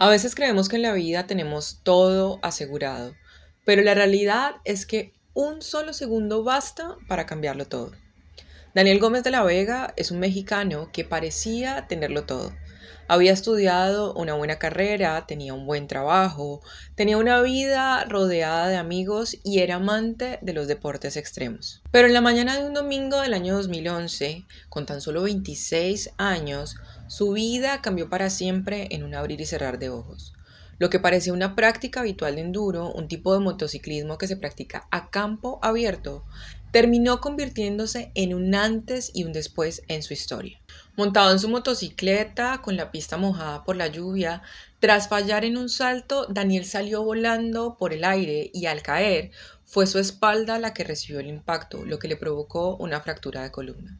A veces creemos que en la vida tenemos todo asegurado, pero la realidad es que un solo segundo basta para cambiarlo todo. Daniel Gómez de la Vega es un mexicano que parecía tenerlo todo. Había estudiado una buena carrera, tenía un buen trabajo, tenía una vida rodeada de amigos y era amante de los deportes extremos. Pero en la mañana de un domingo del año 2011, con tan solo 26 años, su vida cambió para siempre en un abrir y cerrar de ojos. Lo que parecía una práctica habitual de enduro, un tipo de motociclismo que se practica a campo abierto, terminó convirtiéndose en un antes y un después en su historia. Montado en su motocicleta, con la pista mojada por la lluvia, tras fallar en un salto, Daniel salió volando por el aire y al caer, fue su espalda la que recibió el impacto, lo que le provocó una fractura de columna.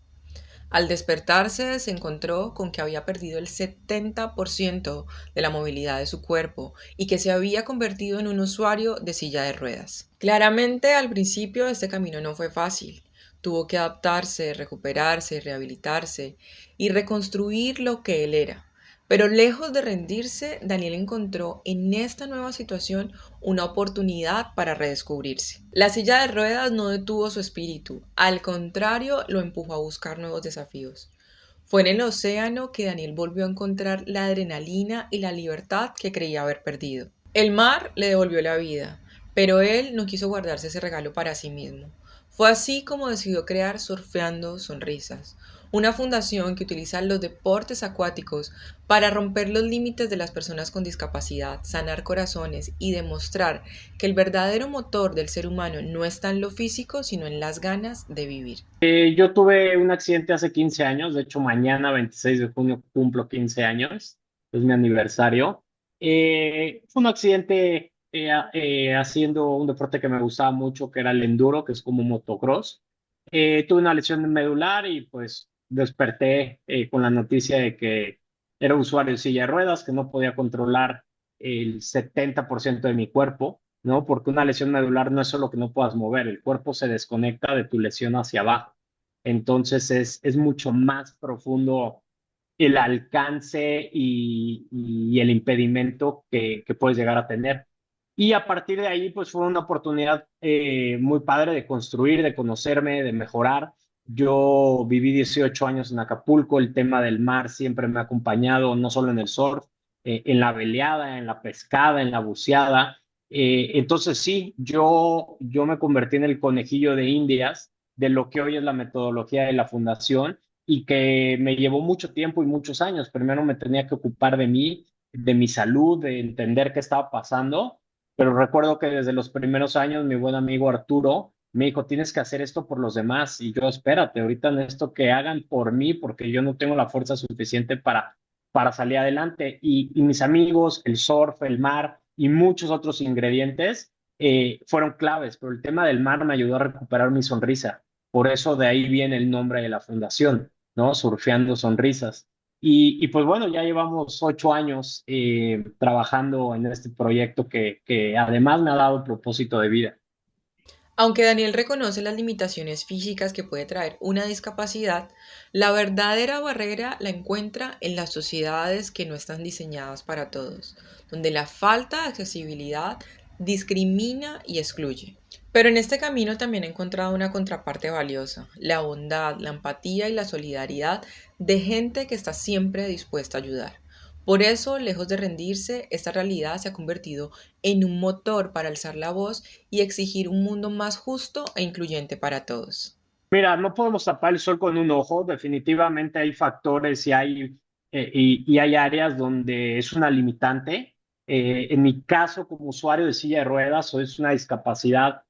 Al despertarse se encontró con que había perdido el 70% de la movilidad de su cuerpo y que se había convertido en un usuario de silla de ruedas. Claramente al principio este camino no fue fácil. Tuvo que adaptarse, recuperarse, rehabilitarse y reconstruir lo que él era. Pero lejos de rendirse, Daniel encontró en esta nueva situación una oportunidad para redescubrirse. La silla de ruedas no detuvo su espíritu, al contrario, lo empujó a buscar nuevos desafíos. Fue en el océano que Daniel volvió a encontrar la adrenalina y la libertad que creía haber perdido. El mar le devolvió la vida, pero él no quiso guardarse ese regalo para sí mismo. Fue así como decidió crear Surfeando Sonrisas, una fundación que utiliza los deportes acuáticos para romper los límites de las personas con discapacidad, sanar corazones y demostrar que el verdadero motor del ser humano no está en lo físico, sino en las ganas de vivir. Yo tuve un accidente hace 15 años, de hecho mañana 26 de junio cumplo 15 años, es mi aniversario. Fue un accidente haciendo un deporte que me gustaba mucho, que era el enduro, que es como motocross. Tuve una lesión medular y pues desperté con la noticia de que era usuario de silla de ruedas, que no podía controlar el 70% de mi cuerpo, ¿no? Porque una lesión medular no es solo que no puedas mover, el cuerpo se desconecta de tu lesión hacia abajo. Entonces es mucho más profundo el alcance y el impedimento que puedes llegar a tener. Y a partir de ahí, pues fue una oportunidad muy padre de construir, de conocerme, de mejorar. Yo viví 18 años en Acapulco, el tema del mar siempre me ha acompañado, no solo en el surf, en la veleada, en la pescada, en la buceada. Entonces sí, yo me convertí en el conejillo de Indias de lo que hoy es la metodología de la fundación y que me llevó mucho tiempo y muchos años. Primero me tenía que ocupar de mí, de mi salud, de entender qué estaba pasando, pero recuerdo que desde los primeros años mi buen amigo Arturo me dijo, tienes que hacer esto por los demás y yo espérate, ahorita necesito que hagan por mí porque yo no tengo la fuerza suficiente para salir adelante. Y mis amigos, el surf, el mar y muchos otros ingredientes fueron claves, pero el tema del mar me ayudó a recuperar mi sonrisa. Por eso de ahí viene el nombre de la fundación, ¿no? Surfeando Sonrisas. Y pues bueno, ya llevamos 8 años trabajando en este proyecto que además me ha dado propósito de vida. Aunque Daniel reconoce las limitaciones físicas que puede traer una discapacidad, la verdadera barrera la encuentra en las sociedades que no están diseñadas para todos, donde la falta de accesibilidad discrimina y excluye. Pero en este camino también he encontrado una contraparte valiosa, la bondad, la empatía y la solidaridad de gente que está siempre dispuesta a ayudar. Por eso, lejos de rendirse, esta realidad se ha convertido en un motor para alzar la voz y exigir un mundo más justo e incluyente para todos. Mira, no podemos tapar el sol con un ojo. Definitivamente hay factores y hay áreas donde es una limitante. En mi caso, como usuario de silla de ruedas, es una discapacidad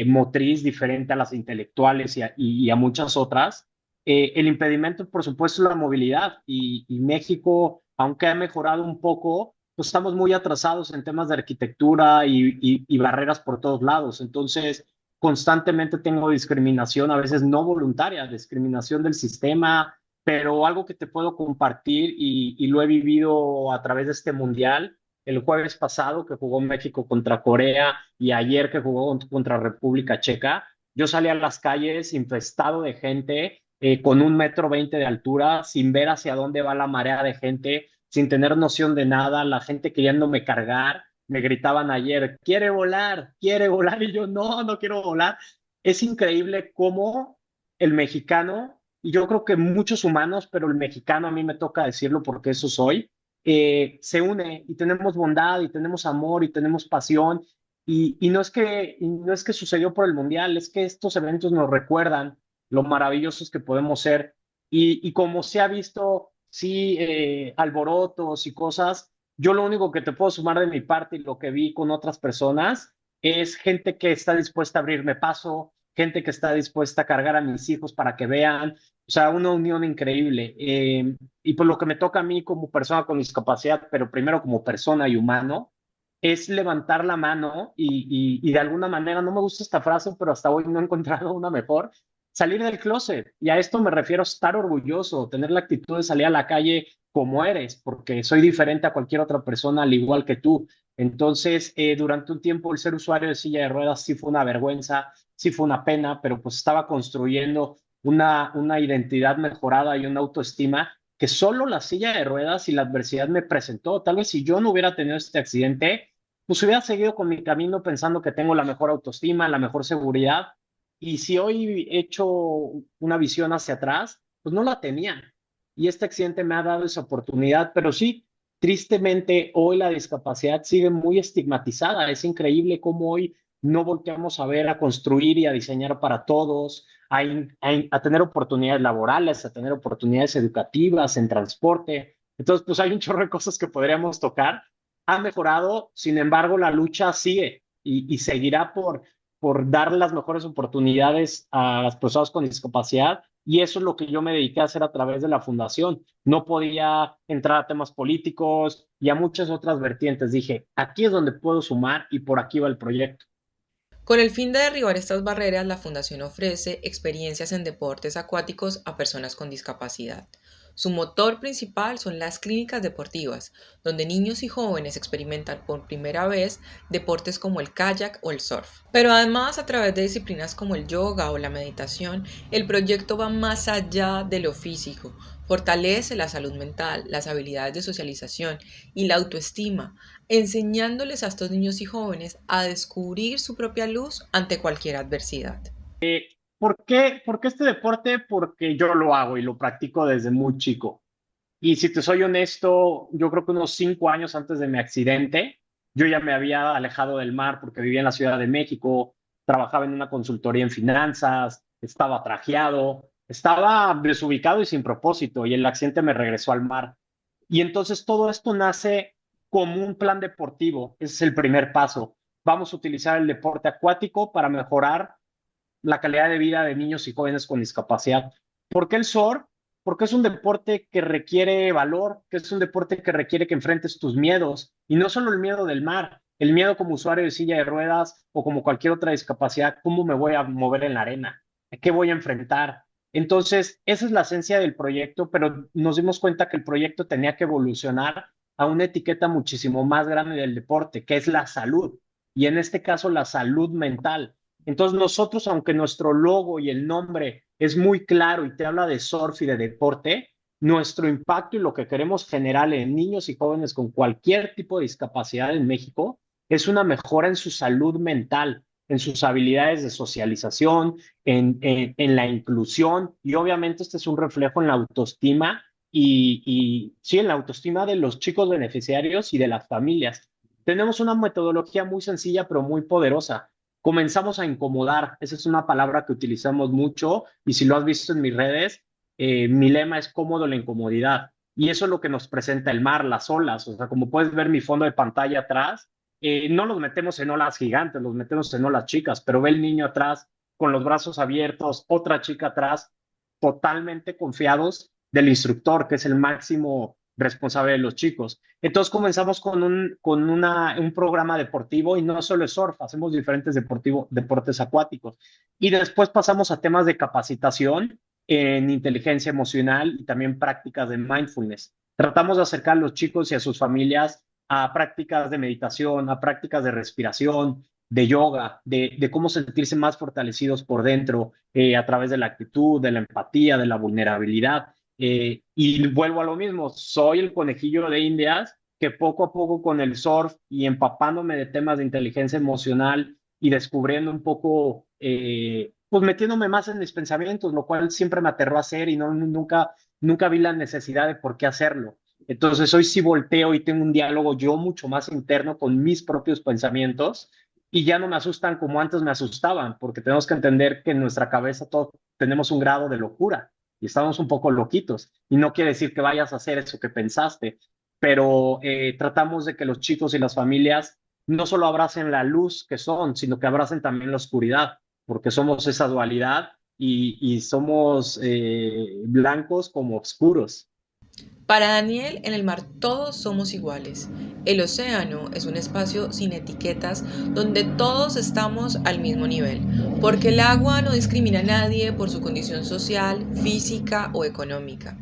motriz diferente a las intelectuales y a muchas otras. El impedimento, por supuesto, es la movilidad. Y México, aunque ha mejorado un poco, pues estamos muy atrasados en temas de arquitectura y barreras por todos lados. Entonces, constantemente tengo discriminación, a veces no voluntaria, discriminación del sistema, pero algo que te puedo compartir y lo he vivido a través de este mundial, el jueves pasado que jugó México contra Corea y ayer que jugó contra República Checa, yo salí a las calles infestado de gente, con 1,20 m de altura, sin ver hacia dónde va la marea de gente, sin tener noción de nada, la gente queriéndome cargar, me gritaban ayer, quiere volar, y yo, no, no quiero volar. Es increíble cómo el mexicano, y yo creo que muchos humanos, pero el mexicano a mí me toca decirlo porque eso soy, se une y tenemos bondad y tenemos amor y tenemos pasión. Y no es que sucedió por el Mundial, es que estos eventos nos recuerdan lo maravillosos que podemos ser. Y como se ha visto, sí, alborotos y cosas, yo lo único que te puedo sumar de mi parte y lo que vi con otras personas es gente que está dispuesta a abrirme paso, gente que está dispuesta a cargar a mis hijos para que vean, o sea, una unión increíble. Y por lo que me toca a mí como persona con discapacidad, pero primero como persona y humano, es levantar la mano y de alguna manera, no me gusta esta frase, pero hasta hoy no he encontrado una mejor, salir del closet. Y a esto me refiero a estar orgulloso, tener la actitud de salir a la calle como eres, porque soy diferente a cualquier otra persona, al igual que tú. Entonces, durante un tiempo el ser usuario de silla de ruedas sí fue una vergüenza, sí fue una pena, pero pues estaba construyendo una identidad mejorada y una autoestima que solo la silla de ruedas y la adversidad me presentó. Tal vez si yo no hubiera tenido este accidente, pues hubiera seguido con mi camino pensando que tengo la mejor autoestima, la mejor seguridad. Y si hoy he hecho una visión hacia atrás, pues no la tenía. Y este accidente me ha dado esa oportunidad, pero sí, tristemente hoy la discapacidad sigue muy estigmatizada. Es increíble cómo hoy no volteamos a ver, a construir y a diseñar para todos, a tener oportunidades laborales, a tener oportunidades educativas, en transporte. Entonces, pues hay un chorro de cosas que podríamos tocar. Ha mejorado, sin embargo, la lucha sigue y seguirá por dar las mejores oportunidades a las personas con discapacidad. Y eso es lo que yo me dediqué a hacer a través de la fundación. No podía entrar a temas políticos y a muchas otras vertientes. Dije, aquí es donde puedo sumar y por aquí va el proyecto. Con el fin de derribar estas barreras, la Fundación ofrece experiencias en deportes acuáticos a personas con discapacidad. Su motor principal son las clínicas deportivas, donde niños y jóvenes experimentan por primera vez deportes como el kayak o el surf. Pero además, a través de disciplinas como el yoga o la meditación, el proyecto va más allá de lo físico, fortalece la salud mental, las habilidades de socialización y la autoestima, enseñándoles a estos niños y jóvenes a descubrir su propia luz ante cualquier adversidad. ¿Por qué este deporte? Porque yo lo hago y lo practico desde muy chico. Y si te soy honesto, yo creo que unos 5 años antes de mi accidente, yo ya me había alejado del mar porque vivía en la Ciudad de México, trabajaba en una consultoría en finanzas, estaba trajeado, estaba desubicado y sin propósito, y el accidente me regresó al mar. Y entonces todo esto nace como un plan deportivo, ese es el primer paso. Vamos a utilizar el deporte acuático para mejorar la calidad de vida de niños y jóvenes con discapacidad. ¿Por qué el surf? Porque es un deporte que requiere valor, que es un deporte que requiere que enfrentes tus miedos, y no solo el miedo del mar, el miedo como usuario de silla de ruedas o como cualquier otra discapacidad. ¿Cómo me voy a mover en la arena? ¿Qué voy a enfrentar? Entonces, esa es la esencia del proyecto, pero nos dimos cuenta que el proyecto tenía que evolucionar a una etiqueta muchísimo más grande del deporte, que es la salud, y en este caso la salud mental. Entonces nosotros, aunque nuestro logo y el nombre es muy claro y te habla de surf y de deporte, nuestro impacto y lo que queremos generar en niños y jóvenes con cualquier tipo de discapacidad en México es una mejora en su salud mental, en sus habilidades de socialización, en la inclusión, y obviamente este es un reflejo en la autoestima y sí, en la autoestima de los chicos beneficiarios y de las familias. Tenemos una metodología muy sencilla pero muy poderosa. Comenzamos a incomodar. Esa es una palabra que utilizamos mucho, y si lo has visto en mis redes, mi lema es cómodo la incomodidad. Y eso es lo que nos presenta el mar, las olas. O sea, como puedes ver mi fondo de pantalla atrás, no los metemos en olas gigantes, los metemos en olas chicas, pero ve el niño atrás con los brazos abiertos, otra chica atrás, totalmente confiados del instructor, que es el máximo responsable de los chicos. Entonces comenzamos con un programa deportivo, y no solo es surf, hacemos diferentes deportes acuáticos. Y después pasamos a temas de capacitación en inteligencia emocional y también prácticas de mindfulness. Tratamos de acercar a los chicos y a sus familias a prácticas de meditación, a prácticas de respiración, de yoga, de cómo sentirse más fortalecidos por dentro, a través de la actitud, de la empatía, de la vulnerabilidad. Y vuelvo a lo mismo, soy el conejillo de Indias que poco a poco con el surf y empapándome de temas de inteligencia emocional y descubriendo un poco, pues metiéndome más en mis pensamientos, lo cual siempre me aterró a hacer y no, nunca vi la necesidad de por qué hacerlo. Entonces hoy sí volteo y tengo un diálogo yo mucho más interno con mis propios pensamientos y ya no me asustan como antes me asustaban, porque tenemos que entender que en nuestra cabeza todos tenemos un grado de locura y estamos un poco loquitos. Y no quiere decir que vayas a hacer eso que pensaste, pero tratamos de que los chicos y las familias no solo abracen la luz que son, sino que abracen también la oscuridad, porque somos esa dualidad y somos blancos como oscuros. Para Daniel, en el mar todos somos iguales. El océano es un espacio sin etiquetas donde todos estamos al mismo nivel, porque el agua no discrimina a nadie por su condición social, física o económica.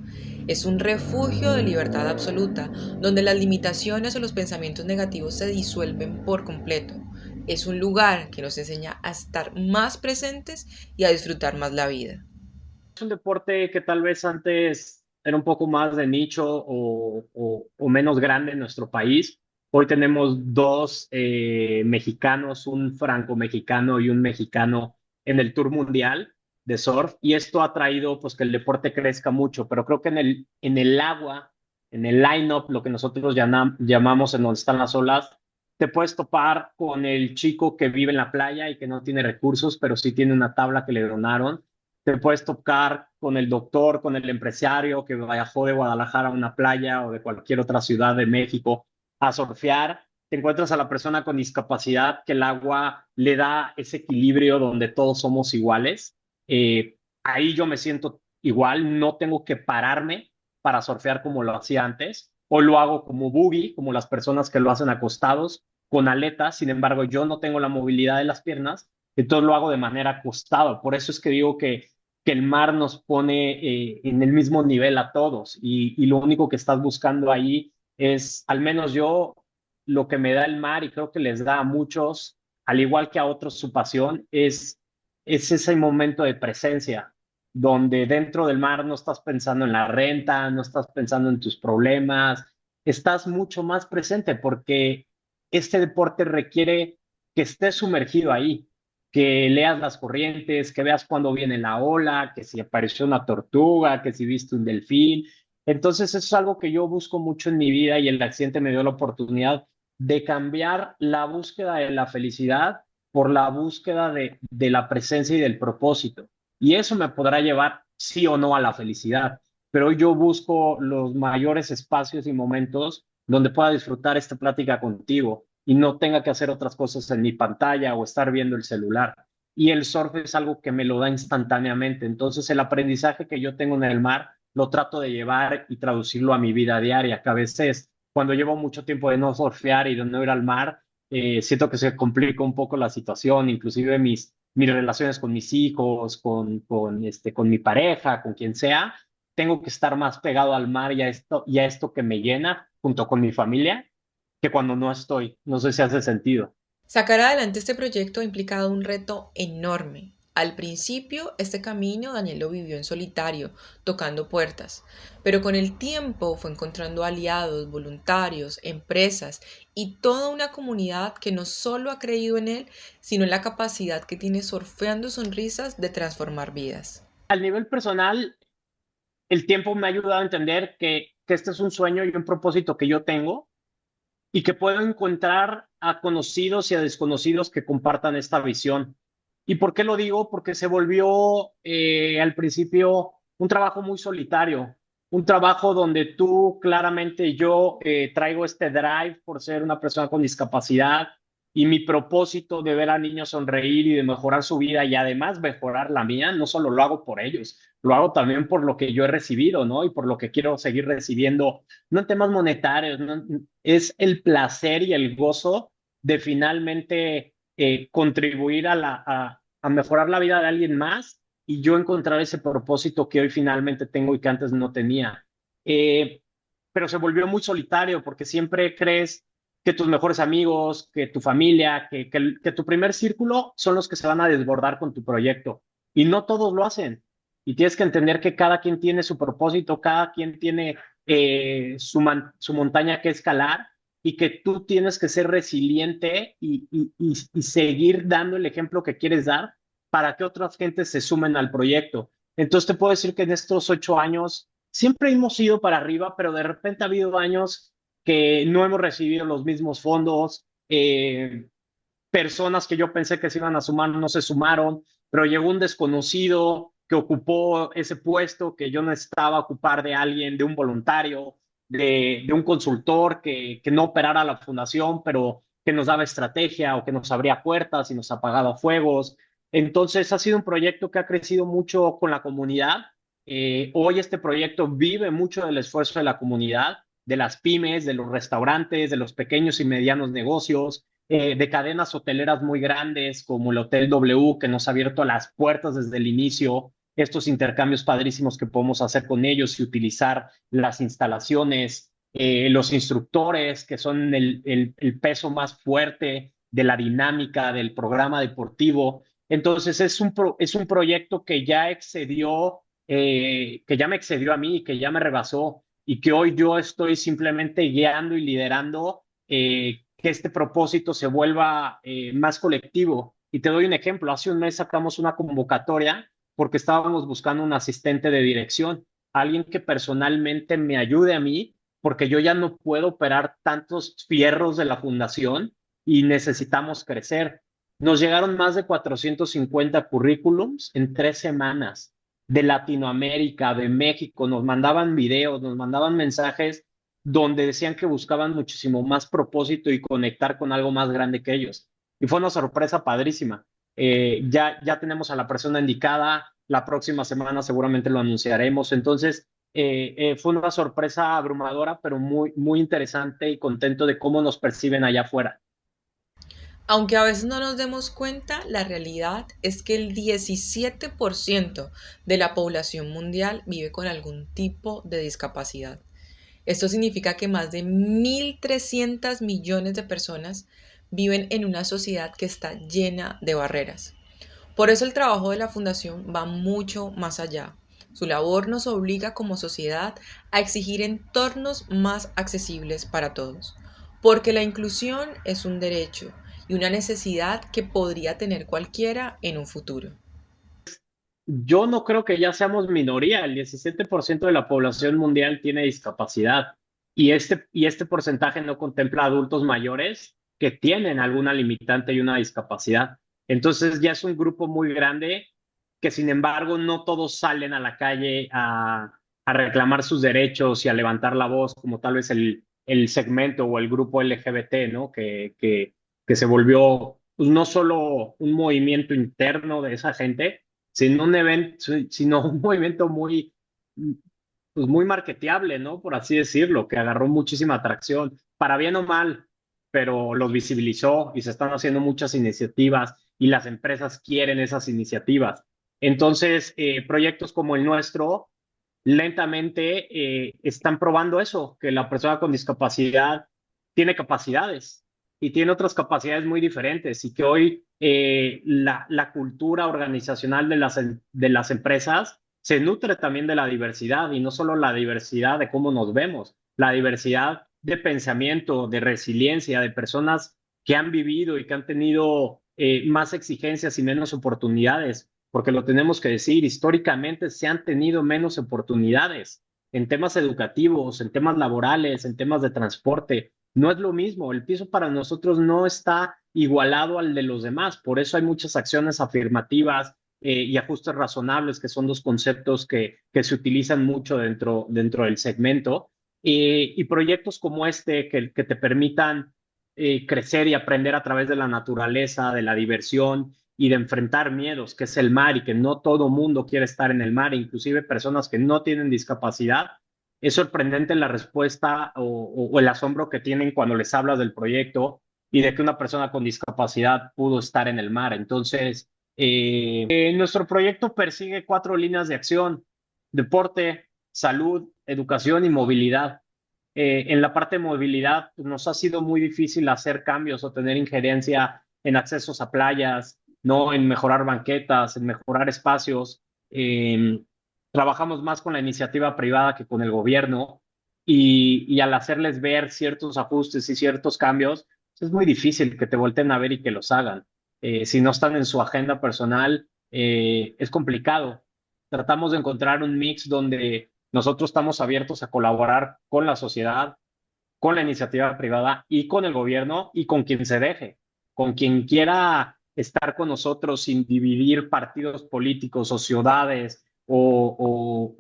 Es un refugio de libertad absoluta, donde las limitaciones o los pensamientos negativos se disuelven por completo. Es un lugar que nos enseña a estar más presentes y a disfrutar más la vida. Es un deporte que tal vez antes era un poco más de nicho o menos grande en nuestro país. Hoy tenemos dos mexicanos, un franco-mexicano y un mexicano en el Tour Mundial de surf y esto ha traído pues que el deporte crezca mucho, pero creo que en el agua, en el line-up, lo que nosotros llamamos en donde están las olas, te puedes topar con el chico que vive en la playa y que no tiene recursos, pero sí tiene una tabla que le donaron. Te puedes tocar con el doctor, con el empresario que viajó de Guadalajara a una playa o de cualquier otra ciudad de México a surfear. Te encuentras a la persona con discapacidad que el agua le da ese equilibrio donde todos somos iguales. Ahí yo me siento igual, no tengo que pararme para surfear como lo hacía antes, o lo hago como boogie, como las personas que lo hacen acostados, con aletas. Sin embargo, yo no tengo la movilidad de las piernas, entonces lo hago de manera acostada. Por eso es que digo que el mar nos pone en el mismo nivel a todos y lo único que estás buscando ahí es, al menos yo, lo que me da el mar y creo que les da a muchos, al igual que a otros su pasión, es ese momento de presencia, donde dentro del mar no estás pensando en la renta, no estás pensando en tus problemas, estás mucho más presente porque este deporte requiere que estés sumergido ahí, que leas las corrientes, que veas cuándo viene la ola, que si apareció una tortuga, que si viste un delfín. Entonces, eso es algo que yo busco mucho en mi vida y el accidente me dio la oportunidad de cambiar la búsqueda de la felicidad por la búsqueda de la presencia y del propósito. Y eso me podrá llevar sí o no a la felicidad, pero hoy yo busco los mayores espacios y momentos donde pueda disfrutar esta plática contigo y no tenga que hacer otras cosas en mi pantalla o estar viendo el celular. Y el surf es algo que me lo da instantáneamente. Entonces, el aprendizaje que yo tengo en el mar lo trato de llevar y traducirlo a mi vida diaria, que a veces cuando llevo mucho tiempo de no surfear y de no ir al mar, siento que se complica un poco la situación, inclusive mis relaciones con mis hijos, con mi pareja, con quien sea, tengo que estar más pegado al mar y a esto que me llena junto con mi familia que cuando no estoy. No sé si hace sentido. Sacar adelante este proyecto ha implicado un reto enorme. Al principio, este camino Daniel lo vivió en solitario, tocando puertas, pero con el tiempo fue encontrando aliados, voluntarios, empresas y toda una comunidad que no solo ha creído en él, sino en la capacidad que tiene Surfeando Sonrisas de transformar vidas. Al nivel personal, el tiempo me ha ayudado a entender que este es un sueño y un propósito que yo tengo y que puedo encontrar a conocidos y a desconocidos que compartan esta visión. ¿Y por qué lo digo? Porque se volvió al principio un trabajo muy solitario, un trabajo donde tú claramente yo traigo este drive por ser una persona con discapacidad y mi propósito de ver a niños sonreír y de mejorar su vida y además mejorar la mía, no solo lo hago por ellos, lo hago también por lo que yo he recibido, ¿no? Y por lo que quiero seguir recibiendo, no en temas monetarios, ¿no? Es el placer y el gozo de finalmente contribuir a mejorar la vida de alguien más y yo encontrar ese propósito que hoy finalmente tengo y que antes no tenía. Eh, pero se volvió muy solitario porque siempre crees que tus mejores amigos, que tu familia, que tu primer círculo son los que se van a desbordar con tu proyecto. Y no todos lo hacen. y tienes que entender que cada quien tiene su propósito, cada quien tiene su montaña que escalar y que tú tienes que ser resiliente y seguir dando el ejemplo que quieres dar para que otras gentes se sumen al proyecto. Entonces te puedo decir que en estos 8 años siempre hemos ido para arriba, pero de repente ha habido años que no hemos recibido los mismos fondos, personas que yo pensé que se iban a sumar no se sumaron, pero llegó un desconocido que ocupó ese puesto que yo necesitaba ocupar de alguien, de un voluntario, de un consultor que no operara la fundación, pero que nos daba estrategia o que nos abría puertas y nos apagaba fuegos. Entonces ha sido un proyecto que ha crecido mucho con la comunidad. Hoy este proyecto vive mucho del esfuerzo de la comunidad, de las pymes, de los restaurantes, de los pequeños y medianos negocios, de cadenas hoteleras muy grandes como el Hotel W, que nos ha abierto las puertas desde el inicio, estos intercambios padrísimos que podemos hacer con ellos y utilizar las instalaciones, los instructores, que son el peso más fuerte de la dinámica del programa deportivo. Entonces es un proyecto que ya excedió, que ya me excedió a mí, que ya me rebasó y que hoy yo estoy simplemente guiando y liderando que este propósito se vuelva más colectivo. Y te doy un ejemplo, hace un mes sacamos una convocatoria porque estábamos buscando un asistente de dirección, alguien que personalmente me ayude a mí, porque yo ya no puedo operar tantos fierros de la fundación y necesitamos crecer. Nos llegaron más de 450 currículums en 3 semanas de Latinoamérica, de México, nos mandaban videos, nos mandaban mensajes donde decían que buscaban muchísimo más propósito y conectar con algo más grande que ellos. Y fue una sorpresa padrísima. Ya tenemos a la persona indicada, la próxima semana seguramente lo anunciaremos. Entonces, fue una sorpresa abrumadora, pero muy, muy interesante y contento de cómo nos perciben allá afuera. Aunque a veces no nos demos cuenta, la realidad es que el 17% de la población mundial vive con algún tipo de discapacidad. Esto significa que más de 1.300 millones de personas viven en una sociedad que está llena de barreras. Por eso el trabajo de la Fundación va mucho más allá. Su labor nos obliga como sociedad a exigir entornos más accesibles para todos, porque la inclusión es un derecho y una necesidad que podría tener cualquiera en un futuro. Yo no creo que ya seamos minoría, el 17% de la población mundial tiene discapacidad y este porcentaje no contempla adultos mayores que tienen alguna limitante y una discapacidad. Entonces ya es un grupo muy grande que sin embargo no todos salen a la calle a reclamar sus derechos y a levantar la voz como tal vez el segmento o el grupo LGBT, ¿no? Que se volvió pues, no solo un movimiento interno de esa gente, sino un evento, sino un movimiento muy, pues muy marketeable, ¿no? Por así decirlo, que agarró muchísima atracción, para bien o mal, pero los visibilizó y se están haciendo muchas iniciativas y las empresas quieren esas iniciativas. Entonces, proyectos como el nuestro lentamente están probando eso, que la persona con discapacidad tiene capacidades y tiene otras capacidades muy diferentes y que hoy la cultura organizacional de las empresas se nutre también de la diversidad y no solo la diversidad de cómo nos vemos, la diversidad de pensamiento, de resiliencia, de personas que han vivido y que han tenido más exigencias y menos oportunidades, porque lo tenemos que decir, históricamente se han tenido menos oportunidades en temas educativos, en temas laborales, en temas de transporte. No es lo mismo, el piso para nosotros no está igualado al de los demás, por eso hay muchas acciones afirmativas y ajustes razonables, que son dos conceptos que se utilizan mucho dentro del segmento, y proyectos como este que te permitan crecer y aprender a través de la naturaleza, de la diversión y de enfrentar miedos, que es el mar y que no todo mundo quiere estar en el mar, inclusive personas que no tienen discapacidad. Es sorprendente la respuesta o el asombro que tienen cuando les hablas del proyecto y de que una persona con discapacidad pudo estar en el mar. Entonces, nuestro proyecto persigue 4 líneas de acción: deporte, salud, educación y movilidad. En la parte de movilidad pues, nos ha sido muy difícil hacer cambios o tener injerencia en accesos a playas, no en mejorar banquetas, en mejorar espacios. trabajamos más con la iniciativa privada que con el gobierno y al hacerles ver ciertos ajustes y ciertos cambios, es muy difícil que te volteen a ver y que los hagan. Si no están en su agenda personal, es complicado. Tratamos de encontrar un mix donde nosotros estamos abiertos a colaborar con la sociedad, con la iniciativa privada y con el gobierno y con quien se deje, con quien quiera estar con nosotros sin dividir partidos políticos o ciudades o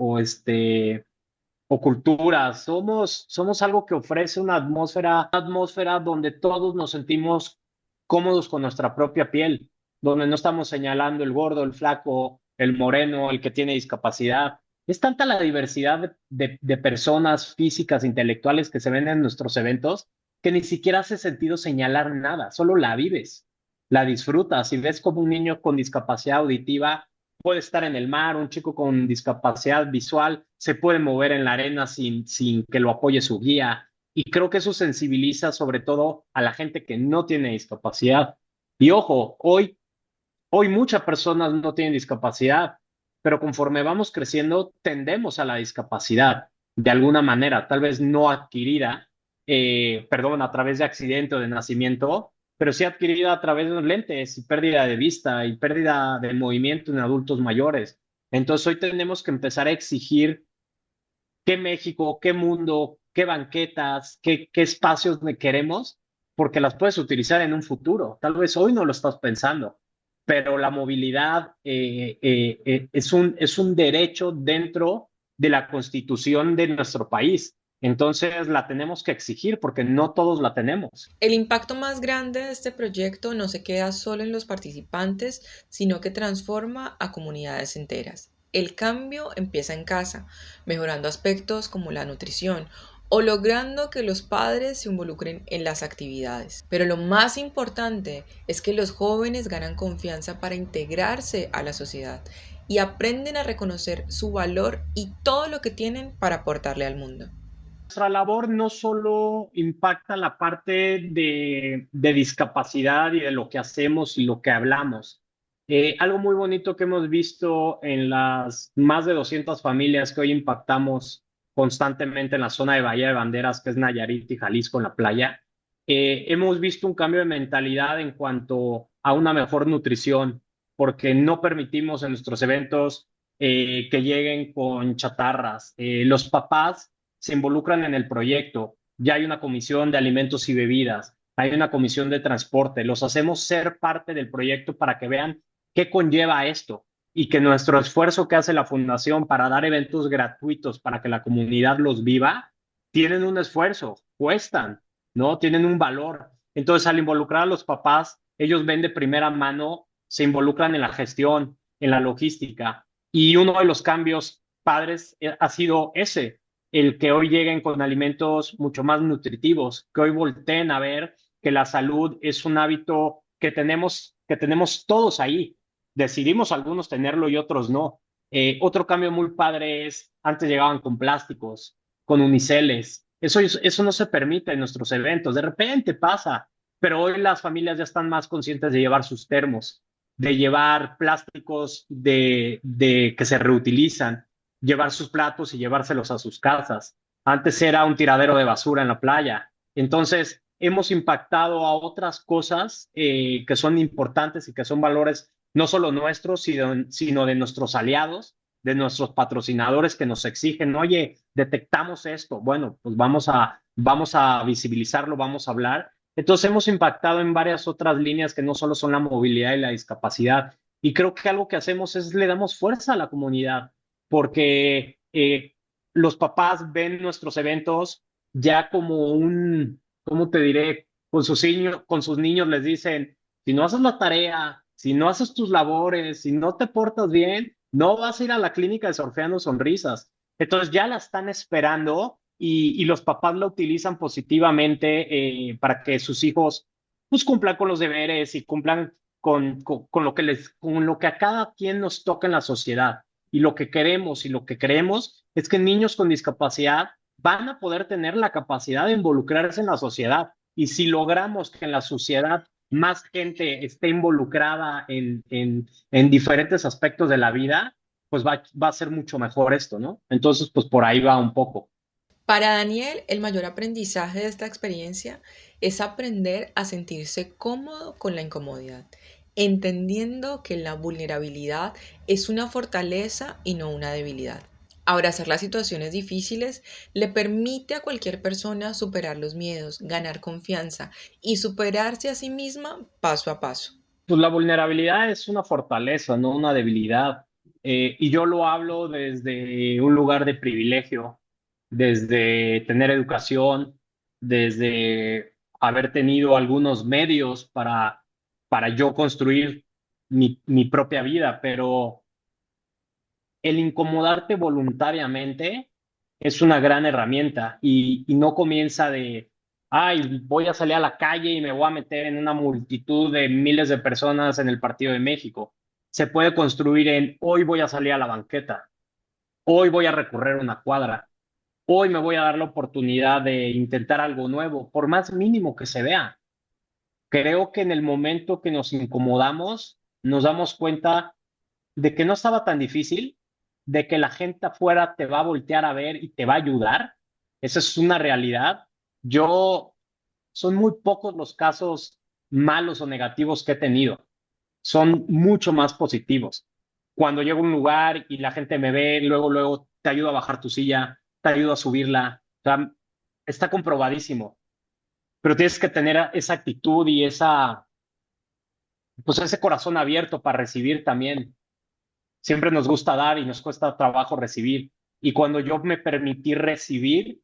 culturas. Somos algo que ofrece una atmósfera donde todos nos sentimos cómodos con nuestra propia piel, donde no estamos señalando el gordo, el flaco, el moreno, el que tiene discapacidad. Es tanta la diversidad de personas físicas, intelectuales que se ven en nuestros eventos, que ni siquiera hace sentido señalar nada, solo la vives, la disfrutas. Y ves como un niño con discapacidad auditiva puede estar en el mar, un chico con discapacidad visual se puede mover en la arena sin que lo apoye su guía. Y creo que eso sensibiliza sobre todo a la gente que no tiene discapacidad. Y ojo, hoy muchas personas no tienen discapacidad, pero conforme vamos creciendo tendemos a la discapacidad de alguna manera, tal vez no adquirida, perdón, a través de accidente o de nacimiento, pero sí adquirida a través de los lentes y pérdida de vista y pérdida de movimiento en adultos mayores. Entonces hoy tenemos que empezar a exigir qué México, qué mundo, qué banquetas, qué espacios queremos, porque las puedes utilizar en un futuro. Tal vez hoy no lo estás pensando, pero la movilidad es un derecho dentro de la constitución de nuestro país. Entonces la tenemos que exigir porque no todos la tenemos. El impacto más grande de este proyecto no se queda solo en los participantes, sino que transforma a comunidades enteras. El cambio empieza en casa, mejorando aspectos como la nutrición o logrando que los padres se involucren en las actividades. Pero lo más importante es que los jóvenes ganan confianza para integrarse a la sociedad y aprenden a reconocer su valor y todo lo que tienen para aportarle al mundo. Nuestra labor no solo impacta la parte de discapacidad y de lo que hacemos y lo que hablamos. Algo muy bonito que hemos visto en las más de 200 familias que hoy impactamos constantemente en la zona de Bahía de Banderas, que es Nayarit y Jalisco en la playa, hemos visto un cambio de mentalidad en cuanto a una mejor nutrición, porque no permitimos en nuestros eventos que lleguen con chatarras. Los papás se involucran en el proyecto. Ya hay una comisión de alimentos y bebidas, hay una comisión de transporte. Los hacemos ser parte del proyecto para que vean qué conlleva esto y que nuestro esfuerzo que hace la fundación para dar eventos gratuitos para que la comunidad los viva, tienen un esfuerzo, cuestan, ¿no? Tienen un valor. Entonces, al involucrar a los papás, ellos ven de primera mano, se involucran en la gestión, en la logística. Y uno de los cambios padres ha sido ese, el que hoy lleguen con alimentos mucho más nutritivos, que hoy volteen a ver que la salud es un hábito que tenemos todos ahí. Decidimos algunos tenerlo y otros no. Otro cambio muy padre es, antes llegaban con plásticos, con uniceles. Eso no se permite en nuestros eventos. De repente pasa, pero hoy las familias ya están más conscientes de llevar sus termos, de llevar plásticos que se reutilizan, llevar sus platos y llevárselos a sus casas. Antes era un tiradero de basura en la playa. Entonces, hemos impactado a otras cosas que son importantes y que son valores no solo nuestros, sino de nuestros aliados, de nuestros patrocinadores que nos exigen, oye, detectamos esto, bueno, pues vamos a visibilizarlo, vamos a hablar. Entonces hemos impactado en varias otras líneas que no solo son la movilidad y la discapacidad. Y creo que algo que hacemos es le damos fuerza a la comunidad porque los papás ven nuestros eventos ya como ¿cómo te diré? Con sus niños les dicen, si no haces la tarea, si no haces tus labores, si no te portas bien, no vas a ir a la clínica de Sorfeando Sonrisas. Entonces ya la están esperando y los papás la utilizan positivamente para que sus hijos pues cumplan con los deberes y cumplan con lo que a cada quien nos toca en la sociedad. Y lo que queremos y lo que creemos es que niños con discapacidad van a poder tener la capacidad de involucrarse en la sociedad. Y si logramos que en la sociedad más gente esté involucrada en diferentes aspectos de la vida, pues va a ser mucho mejor esto, ¿no? Entonces, pues por ahí va un poco. Para Daniel, el mayor aprendizaje de esta experiencia es aprender a sentirse cómodo con la incomodidad, entendiendo que la vulnerabilidad es una fortaleza y no una debilidad. Abrazar las situaciones difíciles le permite a cualquier persona superar los miedos, ganar confianza y superarse a sí misma paso a paso. Pues la vulnerabilidad es una fortaleza, no una debilidad. Y yo lo hablo desde un lugar de privilegio, desde tener educación, desde haber tenido algunos medios para yo construir mi propia vida, pero el incomodarte voluntariamente es una gran herramienta y no comienza de, ay, voy a salir a la calle y me voy a meter en una multitud de miles de personas en el partido de México. Se puede construir en, hoy voy a salir a la banqueta, hoy voy a recorrer una cuadra, hoy me voy a dar la oportunidad de intentar algo nuevo, por más mínimo que se vea. Creo que en el momento que nos incomodamos, nos damos cuenta de que no estaba tan difícil, de que la gente afuera te va a voltear a ver y te va a ayudar. Esa es una realidad. Yo, son muy pocos los casos malos o negativos que he tenido. Son mucho más positivos. Cuando llego a un lugar y la gente me ve, luego te ayudo a bajar tu silla, te ayudo a subirla. O sea, está comprobadísimo. Pero tienes que tener esa actitud y pues ese corazón abierto para recibir también. Siempre nos gusta dar y nos cuesta trabajo recibir. Y cuando yo me permití recibir,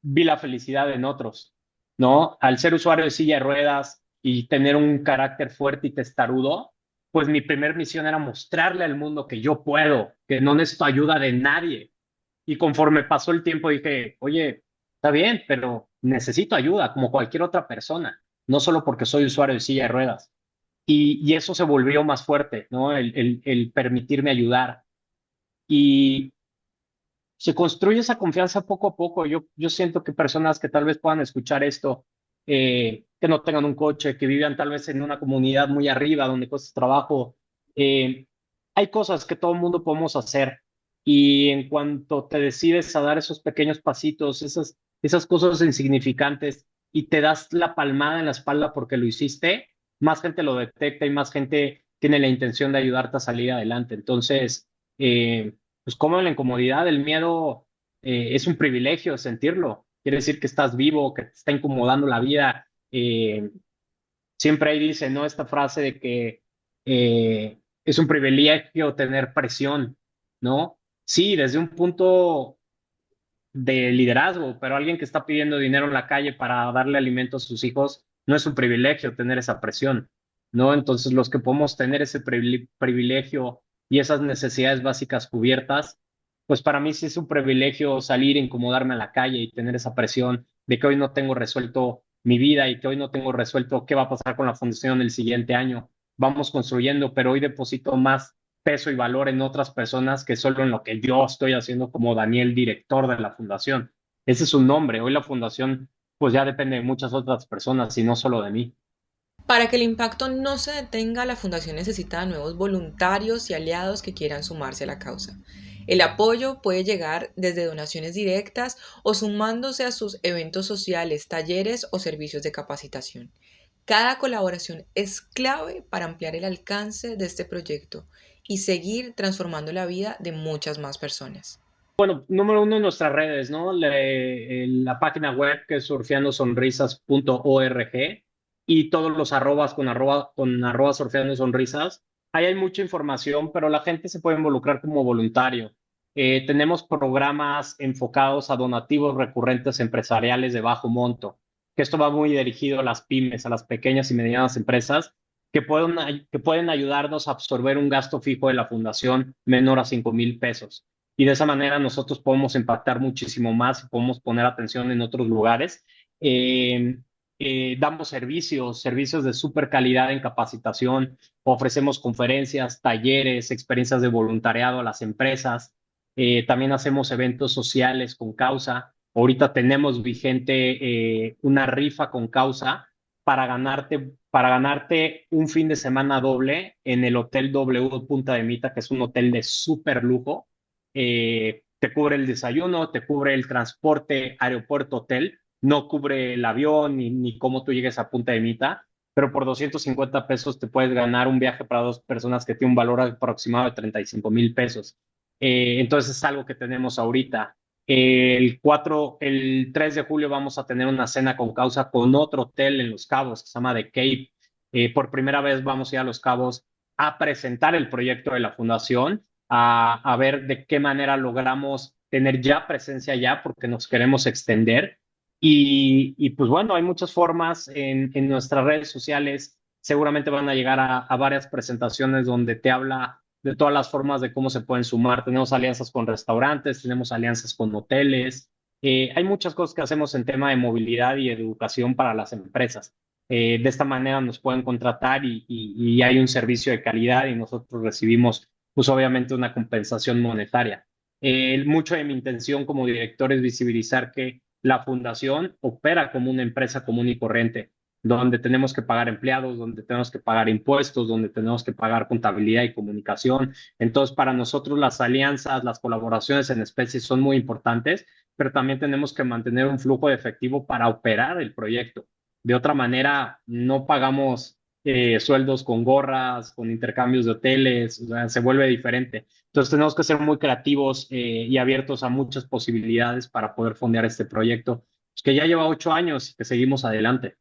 vi la felicidad en otros, ¿no? Al ser usuario de silla de ruedas y tener un carácter fuerte y testarudo, pues mi primer misión era mostrarle al mundo que yo puedo, que no necesito ayuda de nadie. Y conforme pasó el tiempo dije, oye, está bien, pero necesito ayuda como cualquier otra persona, no solo porque soy usuario de silla de ruedas. Y eso se volvió más fuerte, ¿no? El permitirme ayudar. Y se construye esa confianza poco a poco. Yo siento que personas que tal vez puedan escuchar esto, que no tengan un coche, que vivan tal vez en una comunidad muy arriba, donde cuesta trabajo, eh, hay cosas que todo el mundo podemos hacer. Y en cuanto te decides a dar esos pequeños pasitos, esas cosas insignificantes, y te das la palmada en la espalda porque lo hiciste, más gente lo detecta y más gente tiene la intención de ayudarte a salir adelante. Entonces, pues como la incomodidad, el miedo es un privilegio sentirlo. Quiere decir que estás vivo, que te está incomodando la vida. Siempre ahí dice, ¿no? Esta frase de que es un privilegio tener presión, ¿no? Sí, desde un punto de liderazgo, pero alguien que está pidiendo dinero en la calle para darle alimento a sus hijos, no es un privilegio tener esa presión, ¿no? Entonces, los que podemos tener ese privilegio y esas necesidades básicas cubiertas, pues para mí sí es un privilegio salir, incomodarme a la calle y tener esa presión de que hoy no tengo resuelto mi vida y que hoy no tengo resuelto qué va a pasar con la fundación el siguiente año. Vamos construyendo, pero hoy deposito más peso y valor en otras personas que solo en lo que yo estoy haciendo como Daniel, director de la fundación. Ese es su nombre. Hoy la fundación pues ya depende de muchas otras personas y no solo de mí. Para que el impacto no se detenga, la Fundación necesita de nuevos voluntarios y aliados que quieran sumarse a la causa. El apoyo puede llegar desde donaciones directas o sumándose a sus eventos sociales, talleres o servicios de capacitación. Cada colaboración es clave para ampliar el alcance de este proyecto y seguir transformando la vida de muchas más personas. Bueno, número uno en nuestras redes, ¿no? La página web que es surfeandosonrisas.org y todos los arrobas con arroba surfeando sonrisas. Ahí hay mucha información, pero la gente se puede involucrar como voluntario. Tenemos programas enfocados a donativos recurrentes empresariales de bajo monto, que esto va muy dirigido a las pymes, a las pequeñas y medianas empresas, que pueden ayudarnos a absorber un gasto fijo de la fundación menor a 5,000 pesos y de esa manera nosotros podemos impactar muchísimo más y podemos poner atención en otros lugares. Eh, Damos servicios de súper calidad en capacitación, ofrecemos conferencias, talleres, experiencias de voluntariado a las empresas, también hacemos eventos sociales con causa. Ahorita tenemos vigente una rifa con causa para ganarte un fin de semana doble en el Hotel W Punta de Mita, que es un hotel de súper lujo. Te cubre el desayuno, te cubre el transporte aeropuerto-hotel, no cubre el avión ni cómo tú llegues a Punta de Mita, pero por 250 pesos te puedes ganar un viaje para dos personas que tiene un valor aproximado de 35,000 pesos. Entonces es algo que tenemos ahorita. El 3 de julio vamos a tener una cena con causa con otro hotel en Los Cabos que se llama The Cape. Por primera vez vamos a ir a Los Cabos a presentar el proyecto de la fundación, a ver de qué manera logramos tener ya presencia allá porque nos queremos extender. Pues bueno, hay muchas formas en nuestras redes sociales. Seguramente van a llegar a varias presentaciones donde te habla de todas las formas de cómo se pueden sumar. Tenemos alianzas con restaurantes, tenemos alianzas con hoteles. Hay muchas cosas que hacemos en tema de movilidad y educación para las empresas. De esta manera nos pueden contratar y hay un servicio de calidad y nosotros recibimos, pues obviamente, una compensación monetaria. Mucho de mi intención como director es visibilizar que la fundación opera como una empresa común y corriente, donde tenemos que pagar empleados, donde tenemos que pagar impuestos, donde tenemos que pagar contabilidad y comunicación. Entonces, para nosotros las alianzas, las colaboraciones en especie son muy importantes, pero también tenemos que mantener un flujo de efectivo para operar el proyecto. De otra manera, no pagamos sueldos con gorras, con intercambios de hoteles, o sea, se vuelve diferente. Entonces, tenemos que ser muy creativos y abiertos a muchas posibilidades para poder fondear este proyecto, pues, que ya lleva 8 años y que seguimos adelante.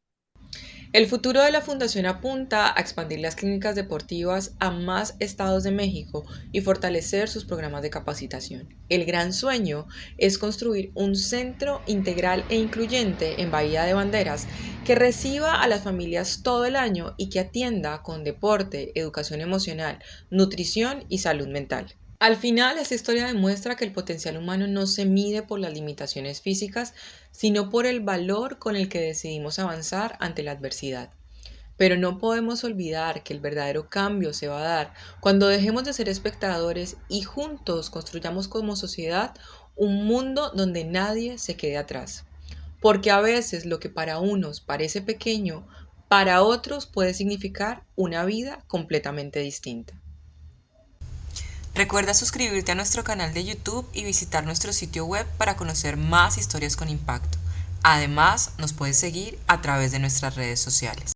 El futuro de la fundación apunta a expandir las clínicas deportivas a más estados de México y fortalecer sus programas de capacitación. El gran sueño es construir un centro integral e incluyente en Bahía de Banderas que reciba a las familias todo el año y que atienda con deporte, educación emocional, nutrición y salud mental. Al final, esta historia demuestra que el potencial humano no se mide por las limitaciones físicas, sino por el valor con el que decidimos avanzar ante la adversidad. Pero no podemos olvidar que el verdadero cambio se va a dar cuando dejemos de ser espectadores y juntos construyamos como sociedad un mundo donde nadie se quede atrás. Porque a veces lo que para unos parece pequeño, para otros puede significar una vida completamente distinta. Recuerda suscribirte a nuestro canal de YouTube y visitar nuestro sitio web para conocer más historias con impacto. Además, nos puedes seguir a través de nuestras redes sociales.